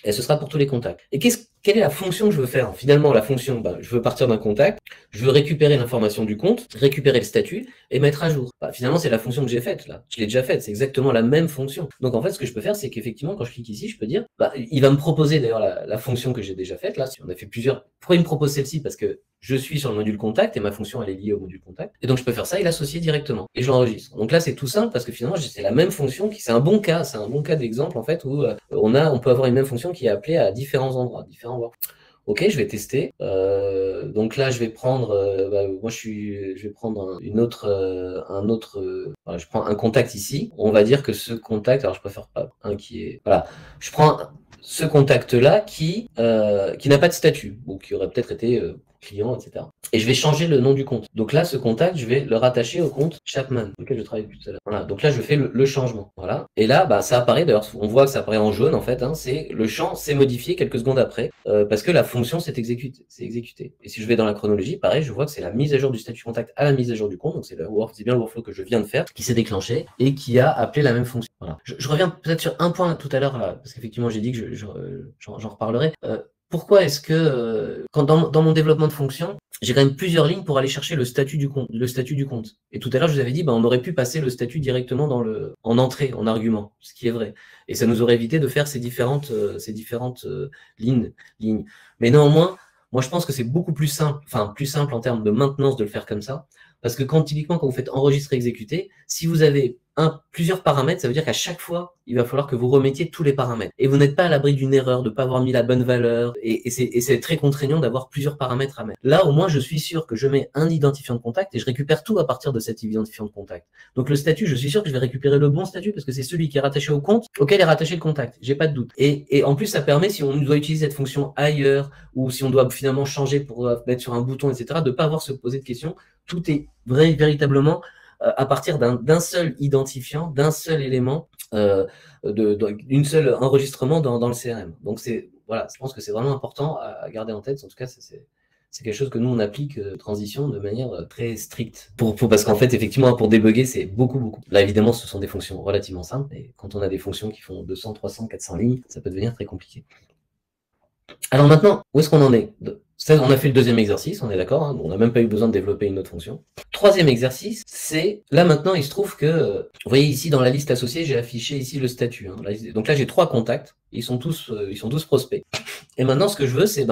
et ce sera pour tous les contacts. Et quelle est la fonction que je veux faire? Finalement, la fonction, je veux partir d'un contact, je veux récupérer l'information du compte, récupérer le statut et mettre à jour. Finalement, c'est la fonction que j'ai faite, là. Je l'ai déjà faite. C'est exactement la même fonction. Donc, en fait, ce que je peux faire, c'est qu'effectivement, quand je clique ici, je peux dire, il va me proposer d'ailleurs la fonction que j'ai déjà faite, là. Si on a fait plusieurs, pourquoi il me propose celle-ci? Parce que je suis sur le module contact et ma fonction, elle est liée au module contact. Et donc, je peux faire ça et l'associer directement. Et je l'enregistre. Donc là, c'est tout simple parce que finalement, c'est la même fonction c'est un bon cas d'exemple, en fait, où on peut avoir une même fonction qui est appelée à différents endroits, différents workflows. Ok, je vais tester. Donc là, je vais prendre, je vais prendre voilà, je prends un contact ici. On va dire que ce contact, alors je préfère pas un qui est, voilà, je prends ce contact-là qui n'a pas de statut, ou qui aurait peut-être été client, etc. Et je vais changer le nom du compte. Donc là, ce contact, je vais le rattacher au compte Chapman, auquel je travaille depuis tout à l'heure. Voilà. Donc là, je fais le changement. Voilà. Et là, ça apparaît, d'ailleurs, on voit que ça apparaît en jaune, en fait, hein, c'est le champ s'est modifié quelques secondes après, parce que la fonction s'est exécutée. Et si je vais dans la chronologie, pareil, je vois que c'est la mise à jour du statut contact à la mise à jour du compte. Donc c'est bien le workflow que je viens de faire, qui s'est déclenché et qui a appelé la même fonction. Voilà. Je reviens peut-être sur un point tout à l'heure, là, parce qu'effectivement, j'ai dit que j'en reparlerai. Pourquoi est-ce que quand dans mon développement de fonction, j'ai quand même plusieurs lignes pour aller chercher le statut du compte. Et tout à l'heure, je vous avais dit, on aurait pu passer le statut directement en entrée, en argument, ce qui est vrai. Et ça nous aurait évité de faire ces différentes lignes. Mais néanmoins, moi, je pense que c'est beaucoup plus simple en termes de maintenance de le faire comme ça. Parce que typiquement, quand vous faites enregistrer, exécuter, si vous avez plusieurs paramètres, ça veut dire qu'à chaque fois, il va falloir que vous remettiez tous les paramètres. Et vous n'êtes pas à l'abri d'une erreur, de ne pas avoir mis la bonne valeur. Et c'est très contraignant d'avoir plusieurs paramètres à mettre. Là, au moins, je suis sûr que je mets un identifiant de contact et je récupère tout à partir de cet identifiant de contact. Donc le statut, je suis sûr que je vais récupérer le bon statut parce que c'est celui qui est rattaché au compte auquel est rattaché le contact. J'ai pas de doute. Et en plus, ça permet, si on doit utiliser cette fonction ailleurs ou si on doit finalement changer pour mettre sur un bouton, etc., de ne pas avoir à se poser de questions. Tout est véritablement à partir d'un seul identifiant, d'un seul élément, d'une seule enregistrement dans le CRM. Donc voilà, je pense que c'est vraiment important à garder en tête. En tout cas, c'est quelque chose que nous, on applique transition de manière très stricte. Parce qu'en fait, effectivement, pour débugger, c'est beaucoup. Là, évidemment, ce sont des fonctions relativement simples, mais quand on a des fonctions qui font 200, 300, 400 lignes, ça peut devenir très compliqué. Alors maintenant, où est-ce qu'on en est? On a fait le deuxième exercice, on est d'accord, hein, on n'a même pas eu besoin de développer une autre fonction. Troisième exercice, c'est, là maintenant, il se trouve que, vous voyez ici dans la liste associée, j'ai affiché ici le statut. Hein, donc là, j'ai 3 contacts, ils sont tous prospects. Et maintenant, ce que je veux, c'est,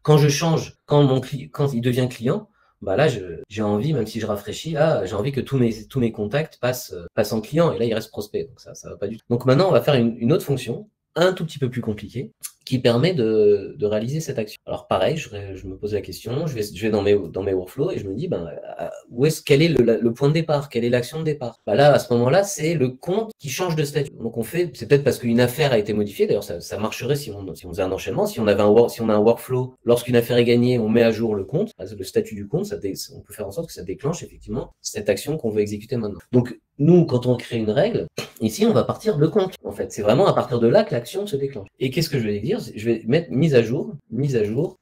quand je change, quand il devient client, là, j'ai envie, même si je rafraîchis, là, j'ai envie que tous mes contacts passent en client, et là, il reste prospect. Donc ça va pas du tout. Donc maintenant, on va faire une autre fonction, un tout petit peu plus compliquée, qui permet de réaliser cette action. Alors pareil, je me pose la question, je vais dans mes workflows et je me dis, quel est le point de départ, quelle est l'action de départ? Là, à ce moment-là, c'est le compte qui change de statut. Donc c'est peut-être parce qu'une affaire a été modifiée, d'ailleurs ça marcherait si on faisait un enchaînement, si on a un workflow, lorsqu'une affaire est gagnée, on met à jour le compte, le statut du compte, on peut faire en sorte que ça déclenche effectivement cette action qu'on veut exécuter maintenant. Donc nous, quand on crée une règle, ici on va partir de compte, en fait. C'est vraiment à partir de là que l'action se déclenche. Et qu'est-ce que je vais dire? Je vais mettre mise à jour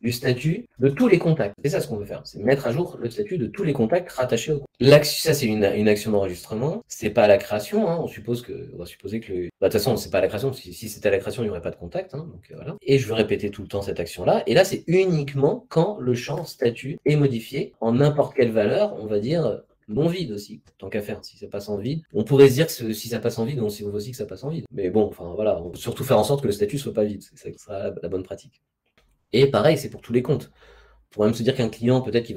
du statut de tous les contacts. C'est ça ce qu'on veut faire, c'est mettre à jour le statut de tous les contacts rattachés au compte. Ça, c'est une action d'enregistrement. C'est pas la création, hein. On va supposer que de toute façon, c'est pas la création, parce que si c'était la création, il n'y aurait pas de contact, hein. Donc voilà. Et je veux répéter tout le temps cette action-là. Et là, c'est uniquement quand le champ statut est modifié en n'importe quelle valeur, on va dire non vide aussi, tant qu'à faire. Si ça passe en vide, on pourrait se dire que si ça passe en vide, on veut aussi que ça passe en vide. Mais bon, enfin voilà, on peut surtout faire en sorte que le statut soit pas vide. C'est ça qui sera la bonne pratique. Et pareil, c'est pour tous les comptes. On pourrait même se dire qu'un client, peut-être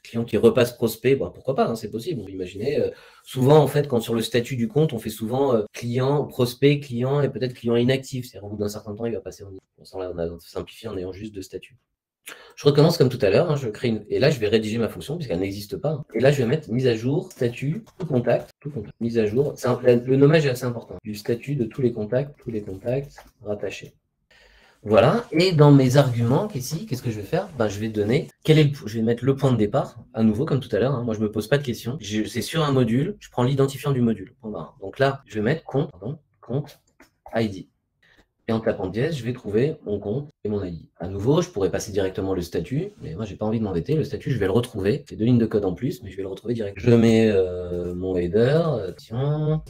client qui repasse prospect, pourquoi pas, hein, c'est possible. On peut imaginer. Souvent, en fait, quand sur le statut du compte, on fait souvent client, prospect, client et peut-être client inactif. C'est-à-dire au bout d'un certain temps, il va passer en ligne. Là, on a simplifié en ayant juste 2 statuts. Je recommence comme tout à l'heure, hein, et là je vais rédiger ma fonction puisqu'elle n'existe pas. Hein. Et là je vais mettre mise à jour, statut, tout contact, mise à jour. Le nommage est assez important. Du statut de tous les contacts rattachés. Voilà. Et dans mes arguments ici, qu'est-ce que je vais faire? Je vais donner je vais mettre le point de départ, à nouveau comme tout à l'heure. Hein. Moi je me pose pas de questions. C'est sur un module, je prends l'identifiant du module. Donc là je vais mettre compte ID. Et en tapant dièse, je vais trouver mon compte et mon ID. À nouveau, je pourrais passer directement le statut, mais moi, j'ai pas envie de m'embêter. Le statut, je vais le retrouver. C'est 2 lignes de code en plus, mais je vais le retrouver direct. Je mets mon header,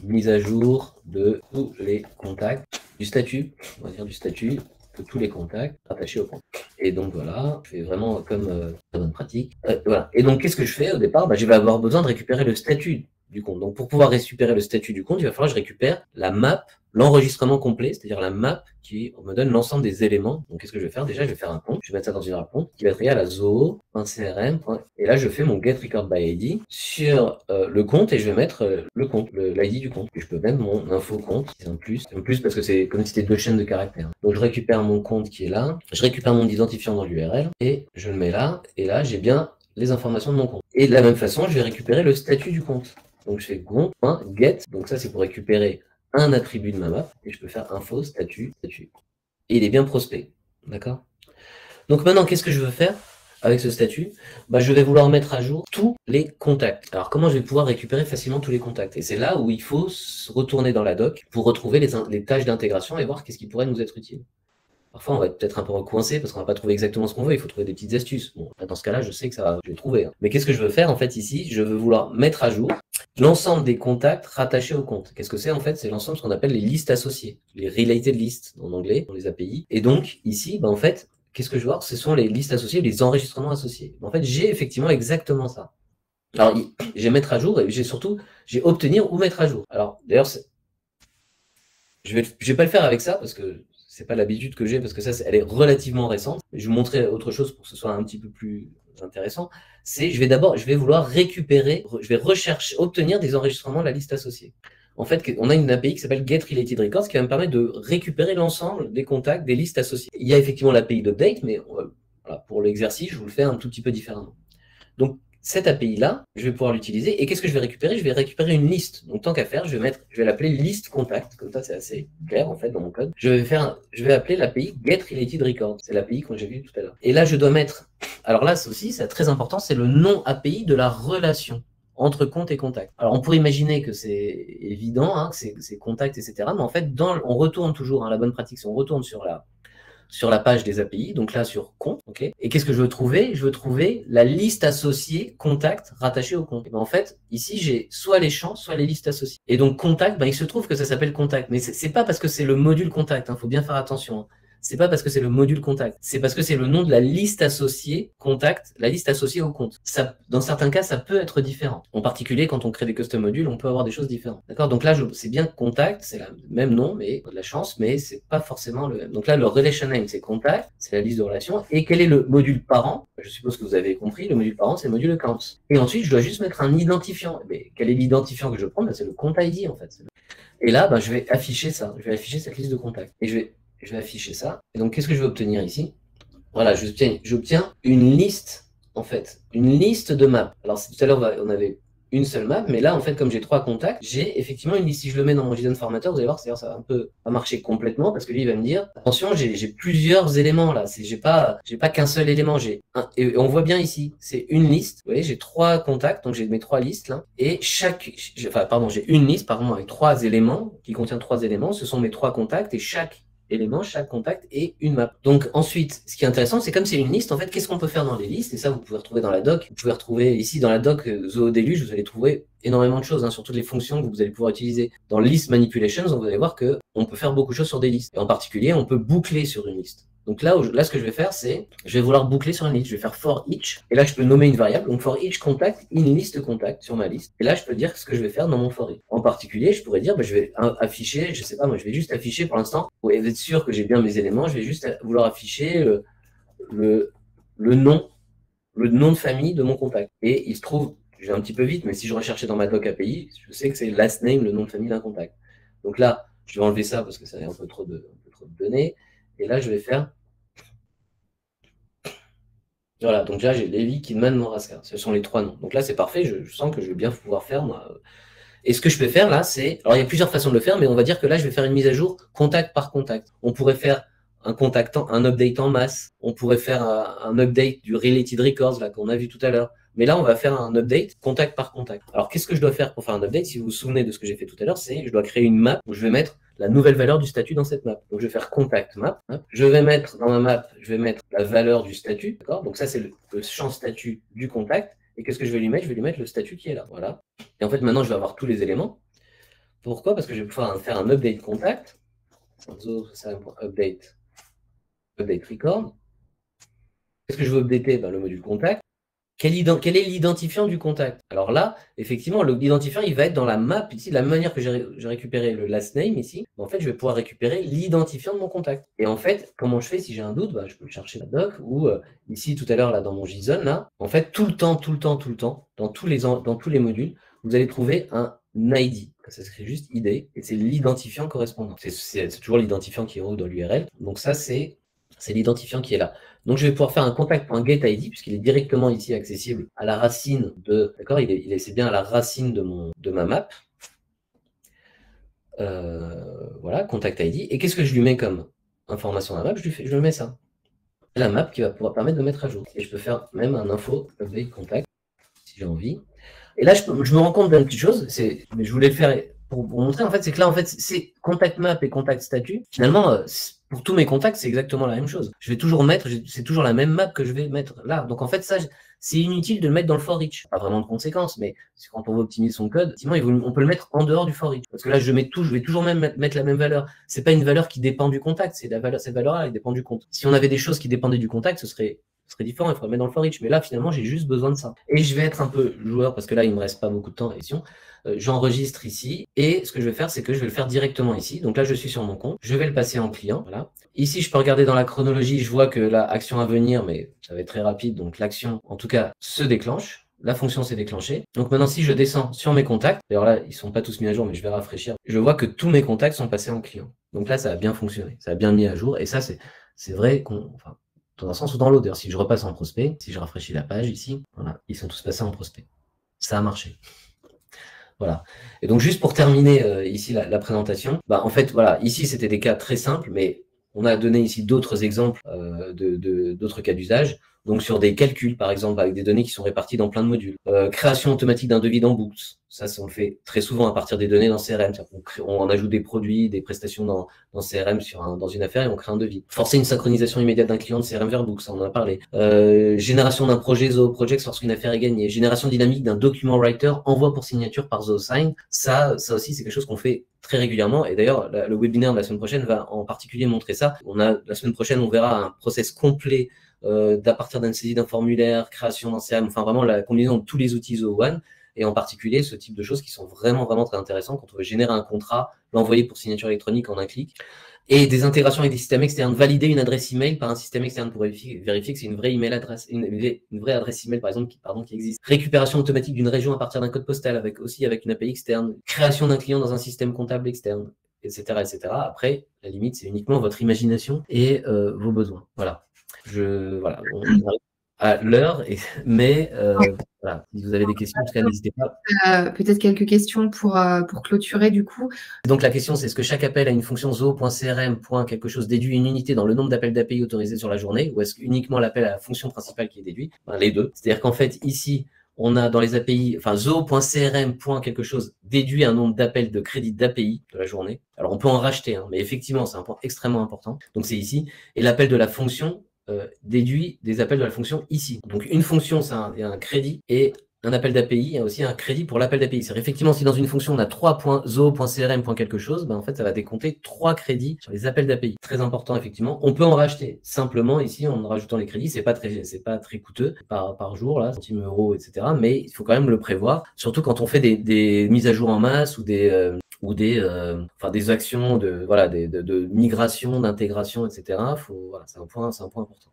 mise à jour de tous les contacts du statut. On va dire du statut de tous les contacts attachés au compte. Et donc voilà, je fais vraiment comme la bonne pratique. Voilà. Et donc, qu'est-ce que je fais au départ? Je vais avoir besoin de récupérer le statut du compte. Donc, pour pouvoir récupérer le statut du compte, il va falloir que je récupère la map, l'enregistrement complet, c'est-à-dire la map qui me donne l'ensemble des éléments. Donc, qu'est-ce que je vais faire? Déjà, je vais faire un compte. Je vais mettre ça dans une compte qui va être égal à zoo.crm. Et là, je fais mon get record by ID sur le compte et je vais mettre le compte, l'ID du compte. Et je peux mettre mon info compte, c'est un plus parce que c'est comme si c'était 2 chaînes de caractères. Donc, je récupère mon compte qui est là. Je récupère mon identifiant dans l'URL et je le mets là. Et là, j'ai bien les informations de mon compte. Et de la même façon, je vais récupérer le statut du compte. Donc, je fais compte.get. Donc, ça, c'est pour récupérer un attribut de ma map. Et je peux faire info, statut. Et il est bien prospect. D'accord? Donc, maintenant, qu'est-ce que je veux faire avec ce statut? Je vais vouloir mettre à jour tous les contacts. Alors, comment je vais pouvoir récupérer facilement tous les contacts? Et c'est là où il faut se retourner dans la doc pour retrouver les tâches d'intégration et voir qu'est-ce qui pourrait nous être utile. Parfois, on va être peut-être un peu coincé parce qu'on va pas trouver exactement ce qu'on veut, il faut trouver des petites astuces. Bon, dans ce cas-là, je sais que je vais trouver. Hein. Mais qu'est-ce que je veux faire, en fait, ici? Je veux vouloir mettre à jour l'ensemble des contacts rattachés au compte. Qu'est-ce que c'est, en fait? C'est l'ensemble de ce qu'on appelle les listes associées, les related lists en anglais, dans les API. Et donc, ici, en fait, qu'est-ce que je veux voir? Ce sont les listes associées, les enregistrements associés. En fait, j'ai effectivement exactement ça. Alors, j'ai mettre à jour et j'ai obtenir ou mettre à jour. Alors, d'ailleurs, je vais pas le faire avec ça parce que c'est pas l'habitude que j'ai parce que elle est relativement récente. Je vais vous montrer autre chose pour que ce soit un petit peu plus intéressant. Je vais vouloir récupérer, je vais obtenir des enregistrements de la liste associée. En fait, on a une API qui s'appelle getRelatedRecords qui va me permettre de récupérer l'ensemble des contacts, des listes associées. Il y a effectivement l'API d'update, mais voilà, pour l'exercice, je vous le fais un tout petit peu différemment. Donc, cette API-là, je vais pouvoir l'utiliser. Et qu'est-ce que je vais récupérer? Je vais récupérer une liste. Donc, tant qu'à faire, je vais l'appeler liste contact. Comme ça, c'est assez clair, en fait, dans mon code. Je vais appeler l'API getRelatedRecords. C'est l'API que j'ai vu tout à l'heure. Et là, je dois mettre, alors là, c'est très important, c'est le nom API de la relation entre compte et contact. Alors, on pourrait imaginer que c'est évident, hein, que c'est contact, etc. Mais en fait, on retourne toujours, hein, la bonne pratique, c'est on retourne sur la page des API, donc là sur compte, ok. Et qu'est-ce que je veux trouver? Je veux trouver la liste associée contact rattachée au compte. Et ben en fait, ici j'ai soit les champs, soit les listes associées. Et donc contact, ben, il se trouve que ça s'appelle contact, mais c'est pas parce que c'est le module contact, hein, faut bien faire attention. Hein. C'est pas parce que c'est le module contact, c'est parce que c'est le nom de la liste associée contact, la liste associée au compte. Ça, dans certains cas, ça peut être différent. En particulier, quand on crée des custom modules, on peut avoir des choses différentes. D'accord? Donc là, c'est bien contact, c'est le même nom, mais de la chance, mais c'est pas forcément le même. Donc là, le relation name, c'est contact, c'est la liste de relations. Et quel est le module parent? Je suppose que vous avez compris, le module parent, c'est le module account. Et ensuite, je dois juste mettre un identifiant. Mais quel est l'identifiant que je prends? Ben, c'est le compte ID, en fait. Et là, ben, je vais afficher ça. Je vais afficher cette liste de contacts. Et je vais afficher ça. Et donc, qu'est-ce que je vais obtenir ici? Voilà, j'obtiens une liste, en fait, une liste de maps. Alors, tout à l'heure, on avait une seule map, mais là, en fait, comme j'ai 3 contacts, j'ai effectivement une liste. Si je le mets dans mon JSON formateur, vous allez voir, ça va un peu pas marcher complètement, parce que lui, il va me dire, attention, j'ai plusieurs éléments là. J'ai pas qu'un seul élément. Et on voit bien ici, c'est une liste. Vous voyez, j'ai 3 contacts, donc j'ai mes 3 listes là. Et j'ai une liste, pardon, avec 3 éléments, qui contient 3 éléments. Ce sont mes 3 contacts, et chaque élément, chaque contact est une map. Donc ensuite, ce qui est intéressant, c'est comme c'est une liste, en fait, qu'est-ce qu'on peut faire dans les listes? Et ça, vous pouvez retrouver dans la doc. Vous pouvez retrouver ici dans la doc Zoho Deluge, vous allez trouver énormément de choses, hein, sur toutes les fonctions que vous allez pouvoir utiliser. Dans List Manipulations, vous allez voir que on peut faire beaucoup de choses sur des listes. Et en particulier, on peut boucler sur une liste. Donc là, ce que je vais faire, c'est, je vais vouloir boucler sur une liste. Je vais faire for each. Et là, je peux nommer une variable. Donc for each contact, in list contact sur ma liste. Et là, je peux dire ce que je vais faire dans mon for each. En particulier, je pourrais dire, je vais afficher, je sais pas, moi, je vais juste afficher pour l'instant, pour être sûr que j'ai bien mes éléments, je vais juste vouloir afficher le nom de famille de mon contact. Et il se trouve, je vais un petit peu vite, mais si je recherchais dans ma doc API, je sais que c'est last name, le nom de famille d'un contact. Donc là, je vais enlever ça parce que ça a un peu trop de données. Et là, je vais faire. Voilà, donc là, j'ai Lévi, Kidman, Moraska. Ce sont les 3 noms. Donc là, c'est parfait. Je sens que je vais bien pouvoir faire, moi. Et ce que je peux faire là, c'est. Alors, il y a plusieurs façons de le faire, mais on va dire que là, je vais faire une mise à jour contact par contact. On pourrait faire un update en masse. On pourrait faire un update du related records, là, qu'on a vu tout à l'heure. Mais là, on va faire un update contact par contact. Alors, qu'est-ce que je dois faire pour faire un update? Si vous vous souvenez de ce que j'ai fait tout à l'heure, c'est je dois créer une map où je vais mettre la nouvelle valeur du statut dans cette map. Donc, je vais faire contact map. Je vais mettre dans ma map, je vais mettre la valeur du statut. D'accord? Donc, ça, c'est le champ statut du contact. Et qu'est-ce que je vais lui mettre? Je vais lui mettre le statut qui est là. Voilà. Et en fait, maintenant, je vais avoir tous les éléments. Pourquoi? Parce que je vais pouvoir faire un update contact. Update record. Qu'est-ce que je veux updater? Le module contact. Quel est l'identifiant du contact? Alors là, effectivement, l'identifiant, il va être dans la map ici, de la manière que j'ai récupéré le last name ici. En fait, je vais pouvoir récupérer l'identifiant de mon contact. Et en fait, comment je fais si j'ai un doute? Je peux le chercher dans la doc ou ici tout à l'heure là dans mon JSON là. En fait, tout le temps, dans tous les modules, vous allez trouver un ID. Ça s'écrit juste ID et c'est l'identifiant correspondant. C'est toujours l'identifiant qui est en haut dans l'URL. Donc ça, c'est l'identifiant qui est là. Donc, je vais pouvoir faire un contact.getID puisqu'il est directement ici accessible à la racine de. D'accord, c'est bien à la racine de ma map. Voilà, contact ID. Et qu'est-ce que je lui mets comme information dans la map? Je lui mets ça. La map qui va pouvoir permettre de mettre à jour. Et je peux faire même un info update contact si j'ai envie. Et là, je me rends compte d'une petite chose, mais je voulais le faire pour montrer, en fait, c'est que là, en fait, c'est contact map et contact statut. Finalement, pour tous mes contacts, c'est exactement la même chose. Je vais toujours c'est toujours la même map que je vais mettre là. Donc, en fait, ça, c'est inutile de le mettre dans le for each. Pas vraiment de conséquences, mais quand on veut optimiser son code, effectivement, on peut le mettre en dehors du for each. Parce que là, je vais toujours même mettre la même valeur. C'est pas une valeur qui dépend du contact, cette valeur-là, elle dépend du compte. Si on avait des choses qui dépendaient du contact, ce serait différent, il faudrait mettre dans le for each. Mais là, finalement, j'ai juste besoin de ça. Et je vais être un peu joueur parce que là, il me reste pas beaucoup de temps. J'enregistre ici. Et ce que je vais faire, c'est que je vais le faire directement ici. Donc là, je suis sur mon compte. Je vais le passer en client. Voilà. Ici, je peux regarder dans la chronologie. Je vois que la action à venir, mais ça va être très rapide. Donc l'action, en tout cas, se déclenche. La fonction s'est déclenchée. Donc maintenant, si je descends sur mes contacts, d'ailleurs là, ils sont pas tous mis à jour, mais je vais rafraîchir. Je vois que tous mes contacts sont passés en client. Donc là, ça a bien fonctionné. Ça a bien mis à jour. Et ça, c'est vrai dans un sens ou dans l'autre. D'ailleurs, si je repasse en prospect, si je rafraîchis la page ici, voilà, ils sont tous passés en prospect. Ça a marché. Voilà. Et donc, juste pour terminer ici la présentation, en fait, voilà, ici, c'était des cas très simples, mais on a donné ici d'autres exemples d'autres cas d'usage. Donc sur des calculs, par exemple, avec des données qui sont réparties dans plein de modules. Création automatique d'un devis dans Books. Ça, on le fait très souvent à partir des données dans CRM. On ajoute des produits, des prestations dans CRM dans une affaire et on crée un devis. Forcer une synchronisation immédiate d'un client de CRM vers Books, on en a parlé. Génération d'un projet Zoho Projects lorsqu'une affaire est gagnée. Génération dynamique d'un document writer, envoi pour signature par Zoho Sign. Ça aussi, c'est quelque chose qu'on fait très régulièrement. Et d'ailleurs, le webinaire de la semaine prochaine va en particulier montrer ça. La semaine prochaine, on verra un process complet d'à partir d'une saisie d'un formulaire, création d'un CRM, enfin vraiment la combinaison de tous les outils Zoho One, et en particulier ce type de choses qui sont vraiment très intéressantes quand on veut générer un contrat, l'envoyer pour signature électronique en un clic, et des intégrations avec des systèmes externes, valider une adresse email par un système externe pour vérifier que c'est une vraie email adresse, une vraie adresse email par exemple qui existe. Récupération automatique d'une région à partir d'un code postal avec une API externe, création d'un client dans un système comptable externe, etc. Après, la limite, c'est uniquement votre imagination et vos besoins. Voilà. Voilà, on arrive à l'heure, mais voilà, si vous avez des questions, en tout cas, n'hésitez pas. Peut-être quelques questions pour clôturer du coup. Donc la question, c'est est-ce que chaque appel a une fonction Zoho.crm. quelque chose déduit une unité dans le nombre d'appels d'API autorisés sur la journée, ou est-ce uniquement l'appel à la fonction principale qui est déduit? Les deux. C'est-à-dire qu'en fait, ici, on a dans les API, enfin Zoho.crm. quelque chose déduit un nombre d'appels de crédit d'API de la journée. Alors on peut en racheter, mais effectivement, c'est un point extrêmement important. Donc c'est ici. Et l'appel de la fonction déduit des appels de la fonction ici. Donc une fonction, c'est un crédit, et un appel d'API, il y a aussi un crédit pour l'appel d'API. C'est effectivement, si dans une fonction on a 3.zo.crm. quelque chose, en fait ça va décompter 3 crédits sur les appels d'API. Très important effectivement. On peut en racheter simplement ici en rajoutant les crédits. C'est pas très coûteux par jour, là, centimes euros, etc. Mais il faut quand même le prévoir, surtout quand on fait des mises à jour en masse ou des actions de migration, d'intégration, etc. C'est un point important.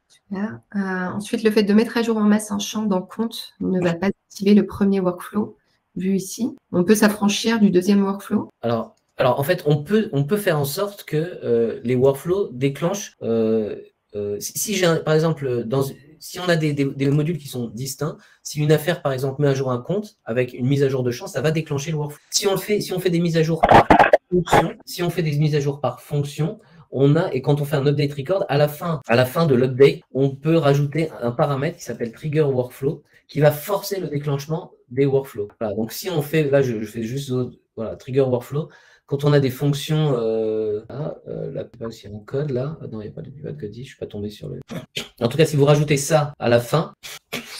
Super. Ensuite, le fait de mettre à jour en masse un champ dans compte ne va pas activer le premier workflow vu ici. On peut s'affranchir du deuxième workflow. Alors en fait, on peut faire en sorte que les workflows déclenchent. Si j'ai par exemple, si on a des modules qui sont distincts, si une affaire par exemple met à jour un compte avec une mise à jour de champ, ça va déclencher le workflow. Si on fait des mises à jour par fonction, et quand on fait un update record, à la fin de l'update, on peut rajouter un paramètre qui s'appelle trigger workflow, qui va forcer le déclenchement des workflows. Voilà, donc si on fait, là je fais juste trigger workflow, quand on a des fonctions, là, je sais pas s'il y a un code là, non, il n'y a pas de code, je suis pas tombé sur le. En tout cas, si vous rajoutez ça à la fin,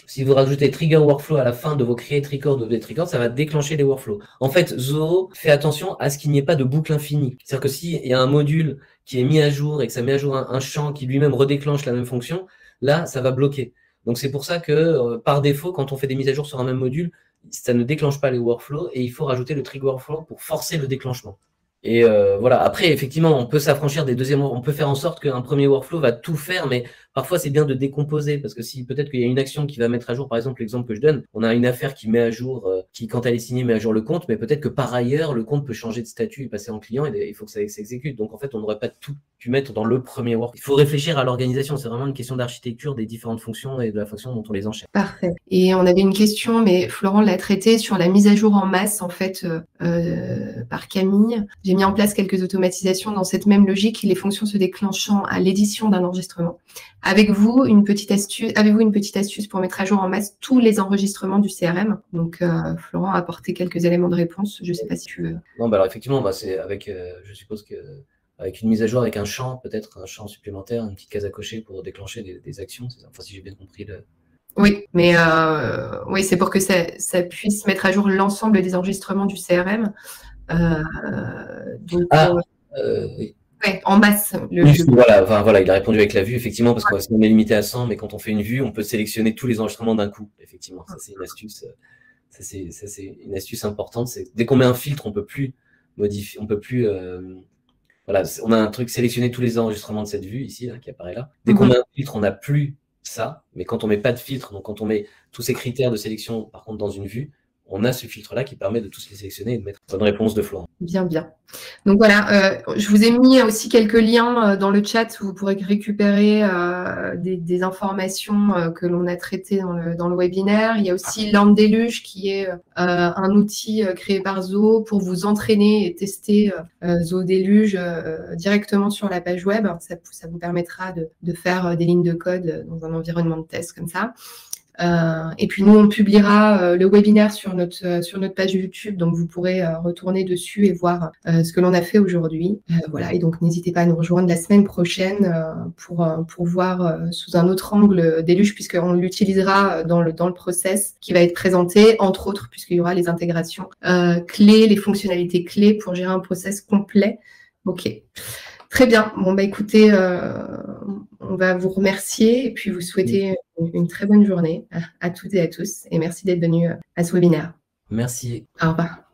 si vous rajoutez trigger workflow à la fin de vos create record ou update record, ça va déclencher les workflows. En fait, Zoho fait attention à ce qu'il n'y ait pas de boucle infinie. C'est-à-dire que s'il y a un module qui est mis à jour et que ça met à jour un champ qui lui-même redéclenche la même fonction, là, ça va bloquer. Donc c'est pour ça que par défaut, quand on fait des mises à jour sur un même module, ça ne déclenche pas les workflows et il faut rajouter le trigger workflow pour forcer le déclenchement. Et voilà. Après, effectivement, on peut s'affranchir des deuxièmes. On peut faire en sorte qu'un premier workflow va tout faire, mais parfois c'est bien de décomposer parce que si peut-être qu'il y a une action qui va mettre à jour, par exemple l'exemple que je donne, on a une affaire qui met à jour, qui quand elle est signée met à jour le compte, mais peut-être que par ailleurs le compte peut changer de statut et passer en client et il faut que ça s'exécute. Donc en fait, on n'aurait pas tout pu mettre dans le premier workflow. Il faut réfléchir à l'organisation. C'est vraiment une question d'architecture des différentes fonctions et de la façon dont on les enchaîne. Parfait. Et on avait une question, mais Florent l'a traité sur la mise à jour en masse en fait par Camille. J'ai mis en place quelques automatisations dans cette même logique, les fonctions se déclenchant à l'édition d'un enregistrement. Avez-vous une petite astuce pour mettre à jour en masse tous les enregistrements du CRM? Donc, Florent a apporté quelques éléments de réponse. Je ne sais pas si tu veux. Non, alors effectivement, c'est avec, je suppose que avec une mise à jour, avec un champ, peut-être un champ supplémentaire, une petite case à cocher pour déclencher des actions. Enfin, si j'ai bien compris le. Oui, mais oui, c'est pour que ça puisse mettre à jour l'ensemble des enregistrements du CRM. Oui. Ouais, en masse. Voilà, il a répondu avec la vue, effectivement, parce qu'on est limité à 100, mais quand on fait une vue, on peut sélectionner tous les enregistrements d'un coup. Effectivement, ça c'est une astuce. Ça c'est une astuce importante. Dès qu'on met un filtre, on peut plus modifier, on peut plus. Voilà, on a un truc sélectionner tous les enregistrements de cette vue ici, là, qui apparaît là. Dès qu'on met un filtre, on n'a plus ça. Mais quand on met pas de filtre, donc quand on met tous ces critères de sélection, par contre, dans une vue, on a ce filtre-là qui permet de tous les sélectionner et de mettre la bonne réponse de Florent. Bien, bien. Donc voilà, je vous ai mis aussi quelques liens dans le chat où vous pourrez récupérer des informations que l'on a traitées dans le webinaire. Il y a aussi Lampe Déluge qui est un outil créé par Zoho pour vous entraîner et tester Zoho Déluge directement sur la page web. Ça vous permettra de faire des lignes de code dans un environnement de test comme ça. Et puis nous, on publiera le webinaire sur notre page YouTube, donc vous pourrez retourner dessus et voir ce que l'on a fait aujourd'hui. Voilà, et donc n'hésitez pas à nous rejoindre la semaine prochaine pour voir sous un autre angle Déluge, puisqu'on l'utilisera dans le process qui va être présenté, entre autres, puisqu'il y aura les intégrations clés, les fonctionnalités clés pour gérer un process complet. Ok. Très bien. Bon, bah écoutez, on va vous remercier et puis vous souhaiter une très bonne journée à toutes et à tous. Et merci d'être venus à ce webinaire. Merci. Au revoir.